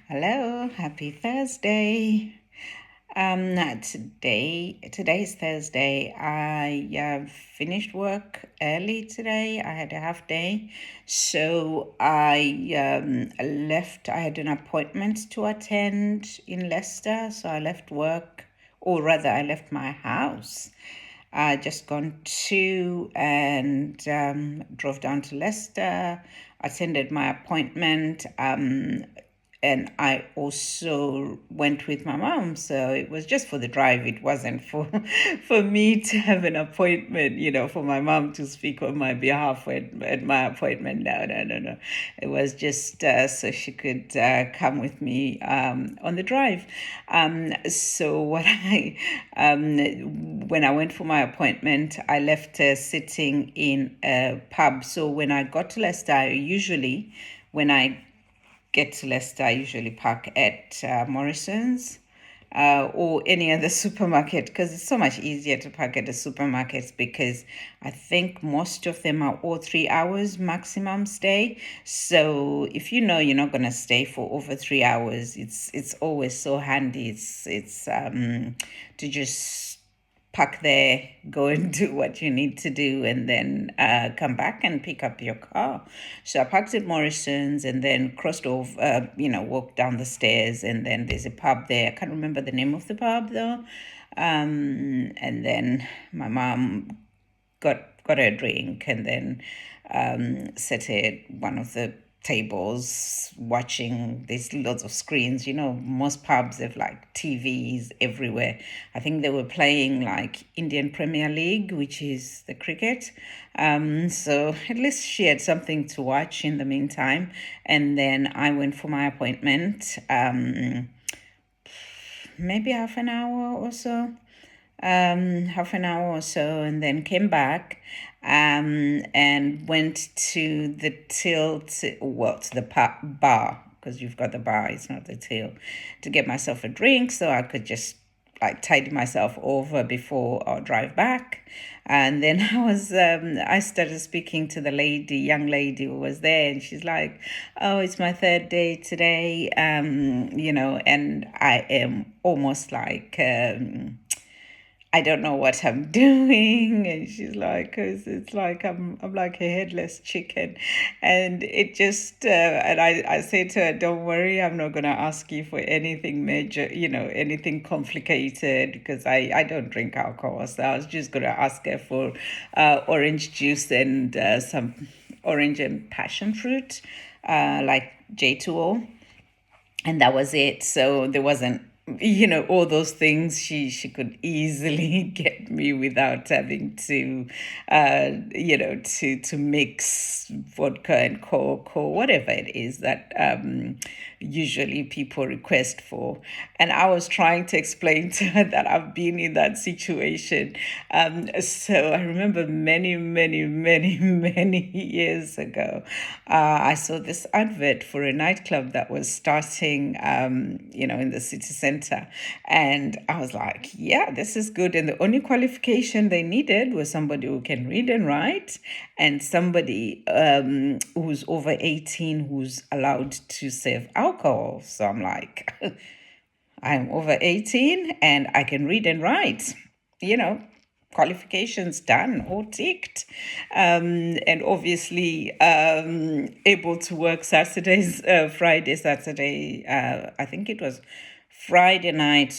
Hello, happy Thursday. Today's Thursday. I finished work early today. I had a half day, so I left. I had an appointment to attend in Leicester, so I left work, or rather, I left my house. I just gone to and drove down to Leicester, attended my appointment, and I also went with my mom. So it was just for the drive. It wasn't for for me to have an appointment, for my mom to speak on my behalf at my appointment. No, no, no, no. It was just so she could come with me on the drive. So when I went for my appointment, I left sitting in a pub. So when I got to Leicester, when I get to Leicester, I usually park at Morrison's or any other supermarket because it's so much easier to park at the supermarkets because I think most of them are all 3 hours maximum stay. So if you know you're not gonna stay for over 3 hours, it's always so handy. It's to just park there, go and do what you need to do, and then come back and pick up your car. So I parked at Morrison's and then crossed over, walked down the stairs, and then there's a pub there. I can't remember the name of the pub though. And then my mom got her drink and then sat at one of the tables watching. There's lots of screens. Most pubs have like TVs everywhere. I think they were playing like Indian Premier League, which is the cricket. So at least she had something to watch in the meantime. And then I went for my appointment, maybe half an hour or so, and then came back and went to the to the bar, because you've got the bar, it's not the till, to get myself a drink so I could just like tidy myself over before I'll drive back. And then I started speaking to the young lady who was there, and she's like, "Oh, it's my third day today," and I am almost like, I don't know what I'm doing. And she's like, 'cause it's like I'm like a headless chicken. And it just, and I say to her, don't worry, I'm not going to ask you for anything major, anything complicated, because I don't drink alcohol. So I was just going to ask her for orange juice and some orange and passion fruit, like J2O, and that was it. So there wasn't, all those things she could easily get me without having to to mix vodka and coke or whatever it is that usually people request for. And I was trying to explain to her that I've been in that situation. So I remember many, many, many, many years ago, I saw this advert for a nightclub that was starting, in the city center. And I was like, yeah, this is good. And the only qualification they needed was somebody who can read and write, and somebody who's over 18 who's allowed to serve alcohol. So I'm like, I'm over 18 and I can read and write, you know, qualifications done, all ticked. And obviously able to work Saturdays, Friday, Saturday, I think it was Friday night,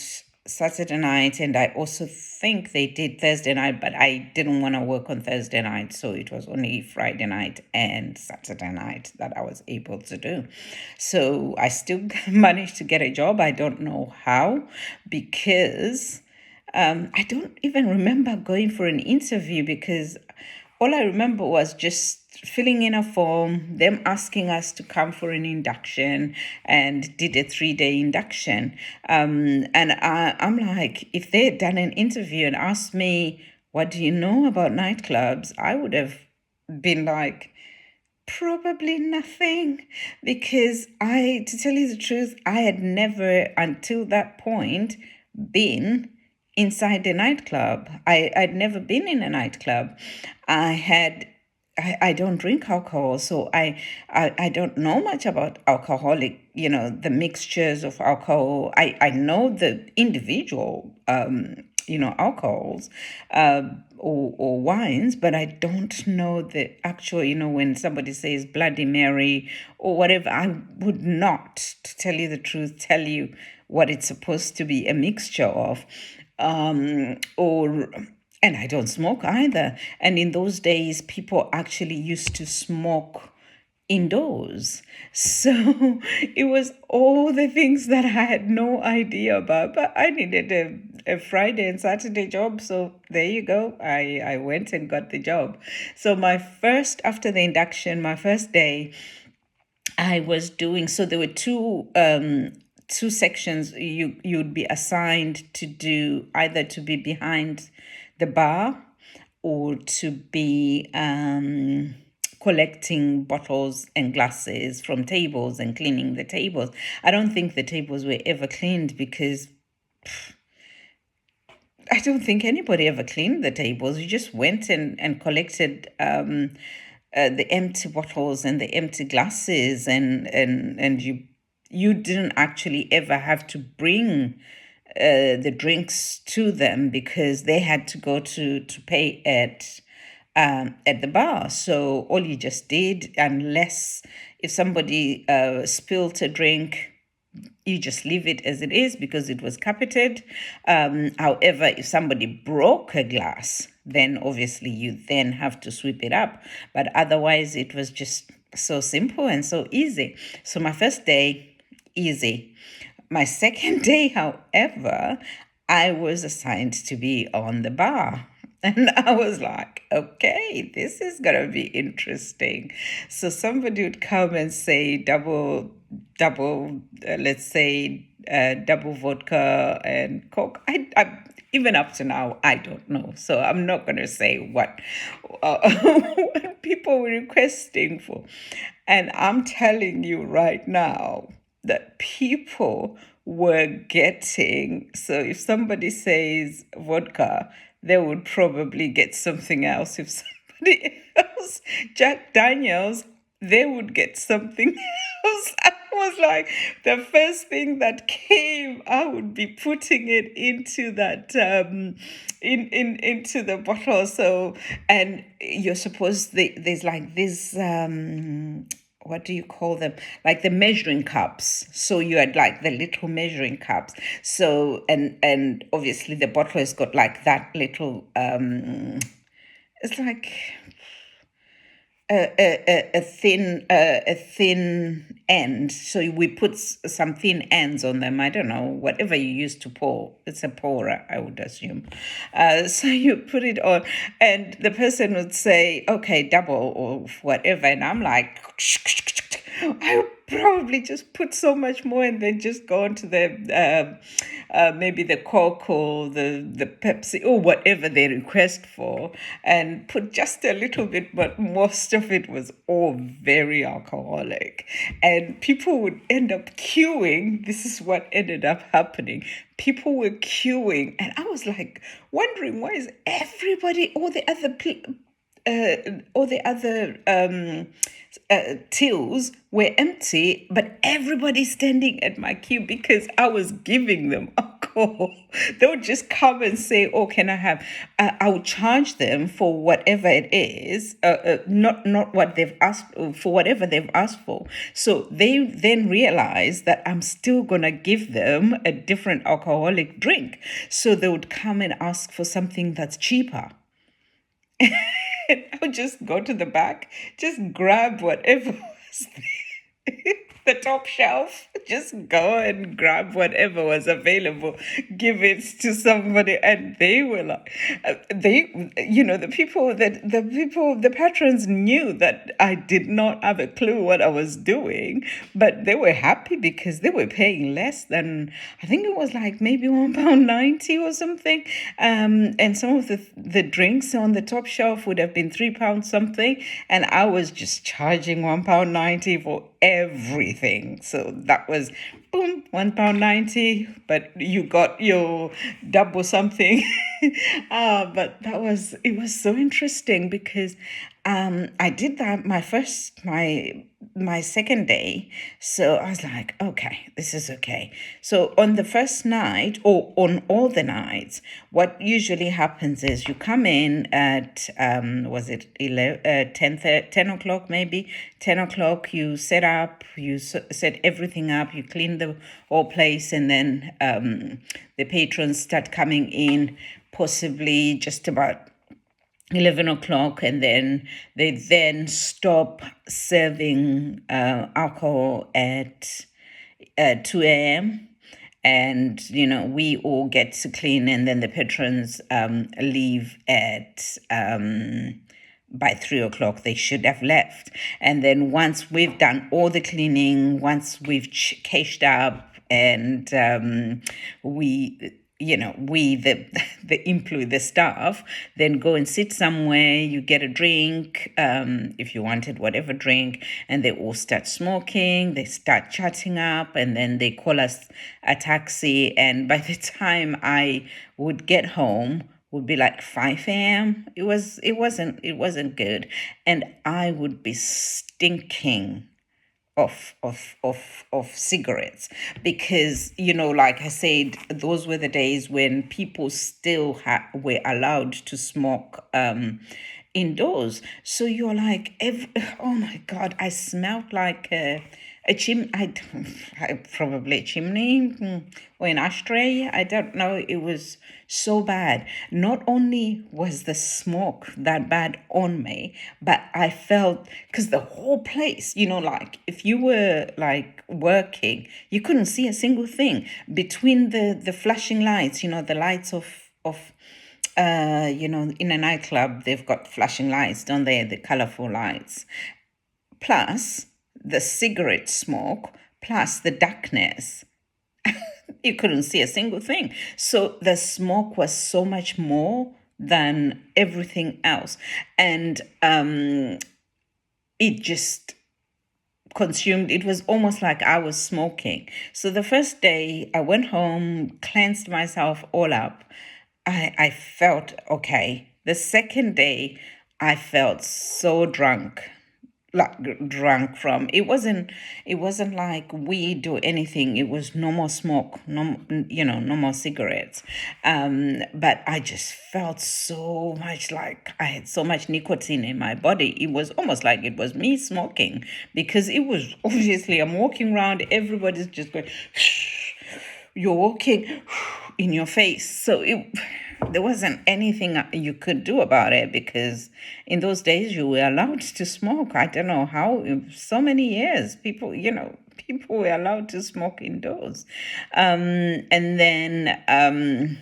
Saturday night, and I also think they did Thursday night, but I didn't want to work on Thursday night, so it was only Friday night and Saturday night that I was able to do. So I still managed to get a job. I don't know how, because I don't even remember going for an interview, because all I remember was just filling in a form, them asking us to come for an induction, and did a 3 day induction. And I'm like, if they had done an interview and asked me, what do you know about nightclubs? I would have been like, probably nothing, because to tell you the truth, I had never until that point been inside a nightclub. I'd never been in a nightclub. I had I don't drink alcohol, so I don't know much about alcoholic, the mixtures of alcohol. I know the individual, alcohols, or wines, but I don't know the actual, when somebody says Bloody Mary or whatever, I would not, to tell you the truth, tell you what it's supposed to be a mixture of. Or and I don't smoke either. And in those days, people actually used to smoke indoors. So it was all the things that I had no idea about. But I needed a Friday and Saturday job. So there you go. I went and got the job. So after the induction, my first day, I was doing, so there were two sections. You'd be assigned to do, either to be behind the bar or to be collecting bottles and glasses from tables and cleaning the tables. I don't think the tables were ever cleaned, because I don't think anybody ever cleaned the tables. You just went and collected the empty bottles and the empty glasses, and you didn't actually ever have to bring the drinks to them, because they had to go to pay at the bar. So all you just did, unless if somebody spilled a drink, you just leave it as it is, because it was carpeted. However, if somebody broke a glass, then obviously you then have to sweep it up. But otherwise, it was just so simple and so easy. So my first day, easy. My second day, however, I was assigned to be on the bar. And I was like, okay, this is going to be interesting. So somebody would come and say let's say double vodka and Coke. Even up to now, I don't know. So I'm not going to say what what people were requesting for. And I'm telling you right now that people were getting, so if somebody says vodka, they would probably get something else. If somebody else, Jack Daniels, they would get something else. I was like, the first thing that came, I would be putting it into that into the bottle. So, and you're supposed, there's like this what do you call them, like the measuring cups. So you had like the little measuring cups. So and obviously the bottle has got like that little it's like a thin end. So we put some thin ends on them. I don't know, whatever you use to pour. It's a pourer, I would assume. So you put it on, and the person would say, "Okay, double," or whatever, and I'm like, I would probably just put so much more, and then just go on to the maybe the Coke or the Pepsi or whatever they request for, and put just a little bit, but most of it was all very alcoholic. And people would end up queuing. This is what ended up happening. People were queuing, and I was like wondering, why is everybody, all the other tills were empty, but everybody's standing at my queue, because I was giving them alcohol. They would just come and say, "Oh, can I have?" I would charge them for whatever it is, not what they've asked for, whatever they've asked for. So they then realize that I'm still gonna give them a different alcoholic drink. So they would come and ask for something that's cheaper. I would just go to the back, just grab whatever was there. The top shelf, just go and grab whatever was available, give it to somebody, and they were like, the patrons knew that I did not have a clue what I was doing, but they were happy because they were paying less than, I think it was like maybe £1.90 or something, and some of the drinks on the top shelf would have been £3 something, and I was just charging £1.90 for everything. So that was boom, £1.90, but you got your double something. But it was so interesting, because I did that my second day. So I was like, okay, this is okay. So on the first night, or on all the nights, what usually happens is you come in at was it 10 o'clock, maybe 10 o'clock. You set up, set everything up, you clean the whole place, and then the patrons start coming in, possibly just about 11 o'clock, and then they then stop serving alcohol at 2 a.m. And we all get to clean, and then the patrons leave at by 3 o'clock. They should have left. And then once we've done all the cleaning, once we've cashed up, and we the employee, the staff, then go and sit somewhere. You get a drink, if you wanted whatever drink, and they all start smoking. They start chatting up, and then they call us a taxi. And by the time I would get home, would be like 5 a.m. It wasn't good, and I would be stinking of cigarettes, because like I said, those were the days when people still were allowed to smoke indoors. So you're like, oh my God, I smelled like a probably a chimney, or an ashtray. I don't know. It was so bad. Not only was the smoke that bad on me, but I felt, because the whole place, like if you were like working, you couldn't see a single thing between the flashing lights. The lights of in a nightclub, they've got flashing lights, don't they? The colorful lights, plus the cigarette smoke, plus the darkness. You couldn't see a single thing. So the smoke was so much more than everything else. And it just consumed, it was almost like I was smoking. So the first day I went home, cleansed myself all up. I felt okay. The second day I felt so drunk, like drunk from, it wasn't like weed or anything. It was no more smoke, no more cigarettes. But I just felt so much like I had so much nicotine in my body. It was almost like it was me smoking, because it was obviously, I'm walking around, everybody's just going you're walking in your face. So there wasn't anything you could do about it, because in those days you were allowed to smoke. I don't know how, in so many years, people were allowed to smoke indoors. And then,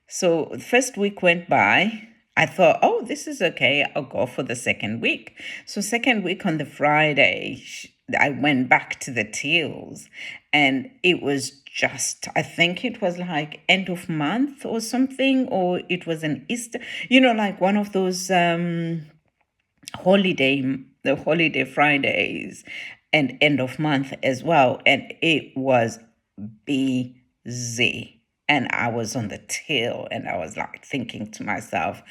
so the first week went by. I thought, oh, this is okay. I'll go for the second week. So second week on the Friday, I went back to the tills, and it was just, I think it was like end of month or something, or it was an Easter, like one of those holiday Fridays, and end of month as well. And it was busy. And I was on the till, and I was like thinking to myself,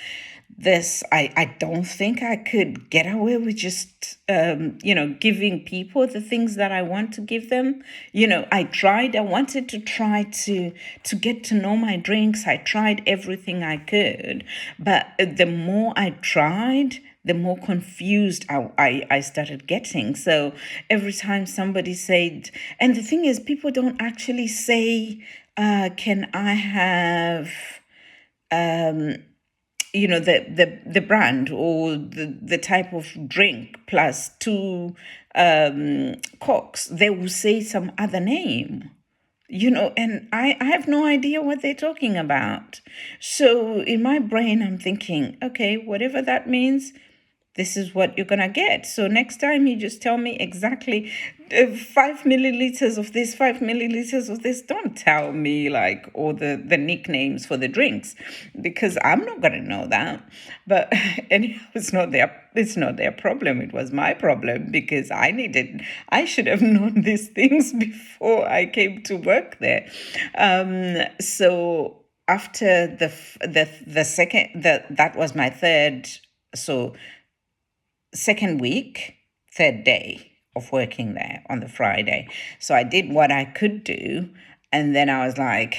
I don't think I could get away with just, giving people the things that I want to give them. I wanted to try to get to know my drinks. I tried everything I could, but the more I tried, the more confused I started getting. So every time somebody said, and the thing is, people don't actually say, can I have the brand, or the type of drink, plus two cokes. They will say some other name, and I have no idea what they're talking about. So in my brain, I'm thinking, okay, whatever that means, this is what you're gonna get. So next time you just tell me exactly 5 milliliters of this, 5 milliliters of this. Don't tell me like all the nicknames for the drinks, because I'm not gonna know that. But anyhow, it's not their problem. It was my problem, because I should have known these things before I came to work there. So after the second, that was my third. So second week, third day of working there on the Friday. So I did what I could do. And then I was like,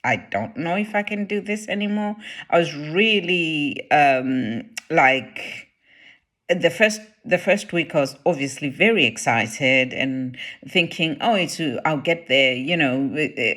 I don't know if I can do this anymore. I was really like the first week I was obviously very excited and thinking, oh, I'll get there.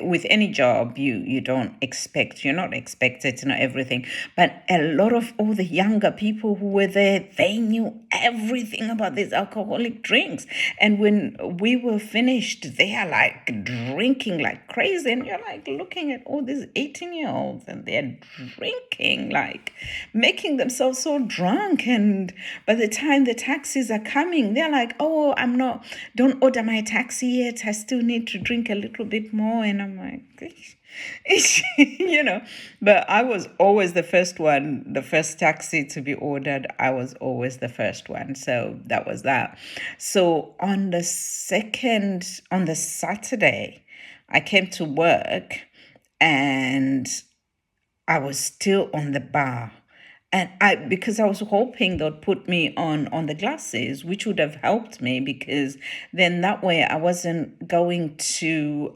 With any job, you don't expect, you're not expected to know everything. But a lot of all the younger people who were there, they knew everything about these alcoholic drinks. And when we were finished, they are like drinking like crazy, and you're like looking at all these 18-year-olds, and they're drinking, like making themselves so drunk. And by the time the taxis are coming, they're like, oh, don't order my taxi yet, I still need to drink a little bit more. And I'm like, you know but I was always the first one, the first taxi to be ordered. I was always the first one, so that was that. So on the Saturday, I came to work, and I was still on the bar. And because I was hoping they'd put me on the glasses, which would have helped me, because then that way I wasn't going to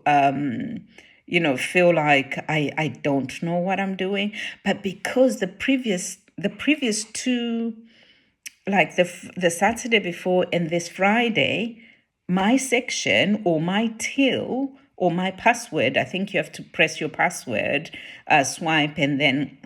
feel like I don't know what I'm doing. But because the previous two, like the Saturday before and this Friday, my section or my till or my password, I think you have to press your password, swipe, and then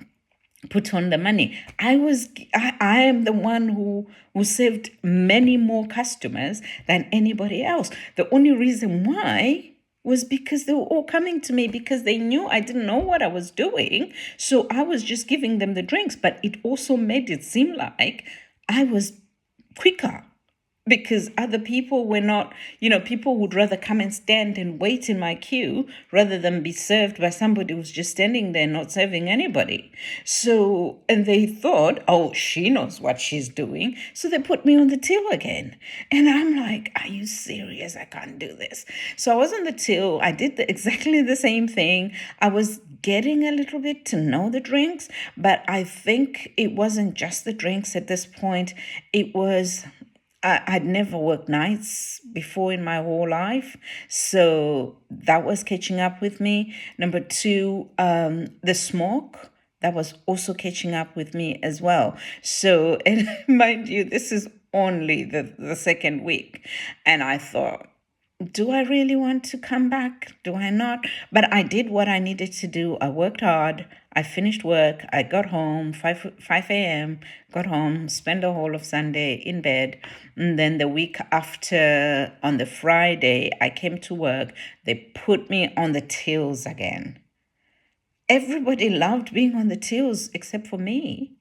put on the money. I am the one who saved many more customers than anybody else. The only reason why was because they were all coming to me because they knew I didn't know what I was doing. So I was just giving them the drinks, but it also made it seem like I was quicker, because other people were not, people would rather come and stand and wait in my queue rather than be served by somebody who's just standing there not serving anybody. So, and they thought, oh, she knows what she's doing. So they put me on the till again. And I'm like, are you serious? I can't do this. So I was on the till. I did exactly the same thing. I was getting a little bit to know the drinks, but I think it wasn't just the drinks at this point. It was, I'd never worked nights before in my whole life, so that was catching up with me. Number two, the smoke, that was also catching up with me as well. So, and mind you, this is only the second week, and I thought, do I really want to come back? Do I not? But I did what I needed to do. I worked hard. I finished work. I got home 5 a.m., got home, spent the whole of Sunday in bed. And then the week after, on the Friday, I came to work. They put me on the tills again. Everybody loved being on the tills except for me.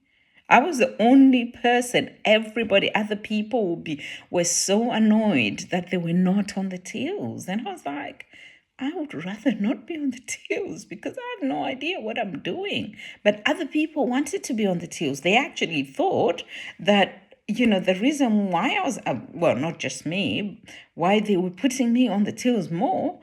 I was the only person. Everybody, other people were so annoyed that they were not on the tills. And I was like, I would rather not be on the tills because I have no idea what I'm doing. But other people wanted to be on the tills. They actually thought that, the reason why I was, well, not just me, why they were putting me on the tills more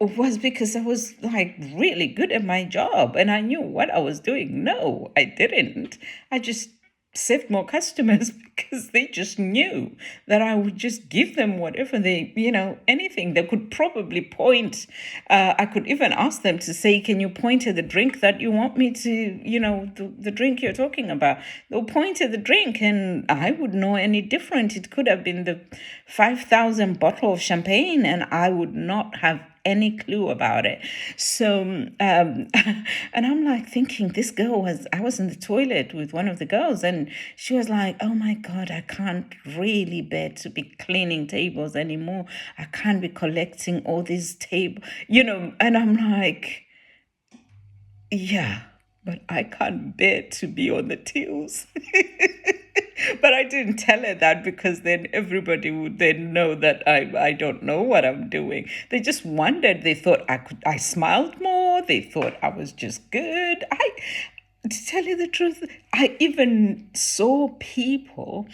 was because I was like really good at my job and I knew what I was doing. No, I didn't. I just saved more customers because they just knew that I would just give them whatever anything. They could probably point. I could even ask them to say, can you point to the drink that you want me to, the drink you're talking about. They'll point to the drink and I would know any different. It could have been the 5,000 bottle of champagne and I would not have any clue about it. So, and I'm like thinking, I was in the toilet with one of the girls and she was like, oh my God, I can't really bear to be cleaning tables anymore. I can't be collecting all these tables, and I'm like, yeah, but I can't bear to be on the tills. But I didn't tell her that because then everybody would then know that I don't know what I'm doing. They just wondered. They thought I smiled more. They thought I was just good. To tell you the truth, I even saw people,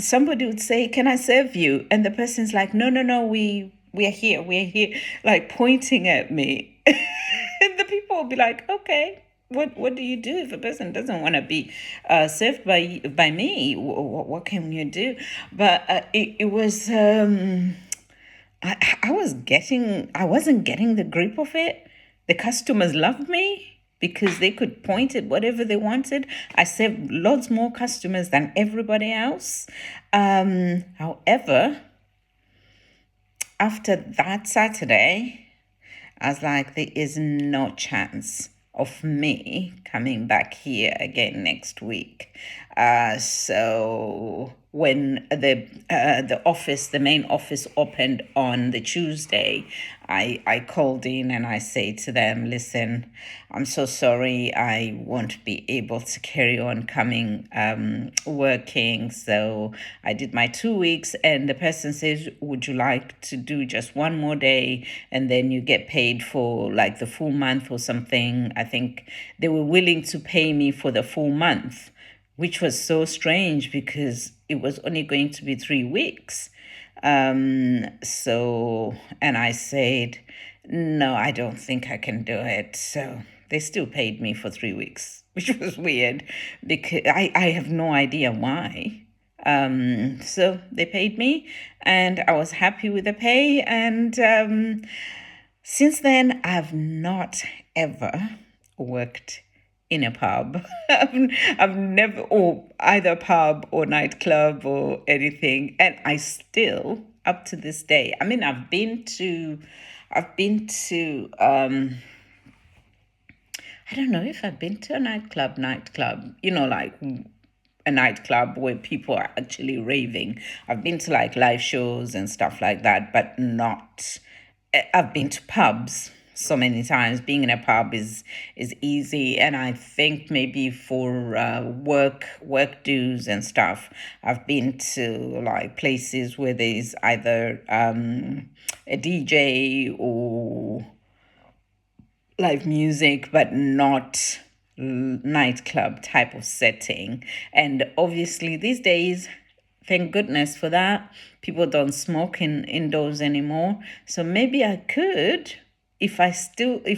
somebody would say, can I serve you? And the person's like, no, no, no, we're here, like pointing at me. And the people will be like, okay, what do you do if a person doesn't want to be served by me? What can you do? But it was I wasn't getting the grip of it. The customers loved me because they could point at whatever they wanted. I served lots more customers than everybody else. However, after that Saturday, I was like, there is no chance of me coming back here again next week. So when the main office opened on the Tuesday, I called in and I say to them, listen, I'm so sorry, I won't be able to carry on coming working. So I did my 2 weeks, and the person says, would you like to do just one more day and then you get paid for like the full month or something? I think they were willing to pay me for the full month, which was so strange because it was only going to be 3 weeks. So, and I said, no, I don't think I can do it. So they still paid me for 3 weeks, which was weird because I have no idea why. So they paid me and I was happy with the pay. And since then, I've not ever worked in a pub. I've never, or either pub or nightclub or anything. And I still, up to this day, I mean, I don't know if I've been to a nightclub, like a nightclub where people are actually raving. I've been to like live shows and stuff like that, but not, I've been to pubs so many times. Being in a pub is easy, and I think maybe for work dues and stuff, I've been to like places where there's either a DJ or live music, but not nightclub type of setting. And obviously, these days, thank goodness for that, people don't smoke indoors anymore. So maybe I could, if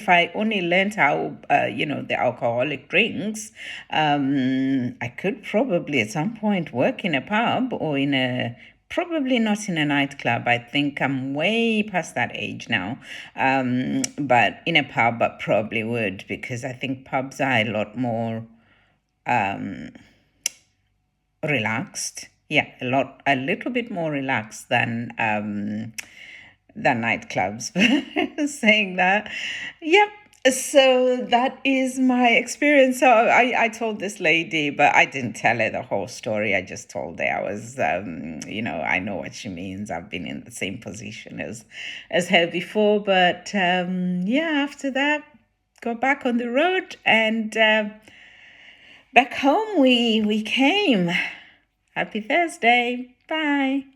I only learned how, the alcoholic drinks, I could probably at some point work in a pub or probably not in a nightclub. I think I'm way past that age now. But in a pub, I probably would, because I think pubs are a lot more relaxed. Yeah, a little bit more relaxed than nightclubs. Saying that, yep. So that is my experience. So I told this lady, but I didn't tell her the whole story. I just told her I was, I know what she means. I've been in the same position as her before. But yeah, after that, got back on the road, and back home we came. Happy Thursday. Bye.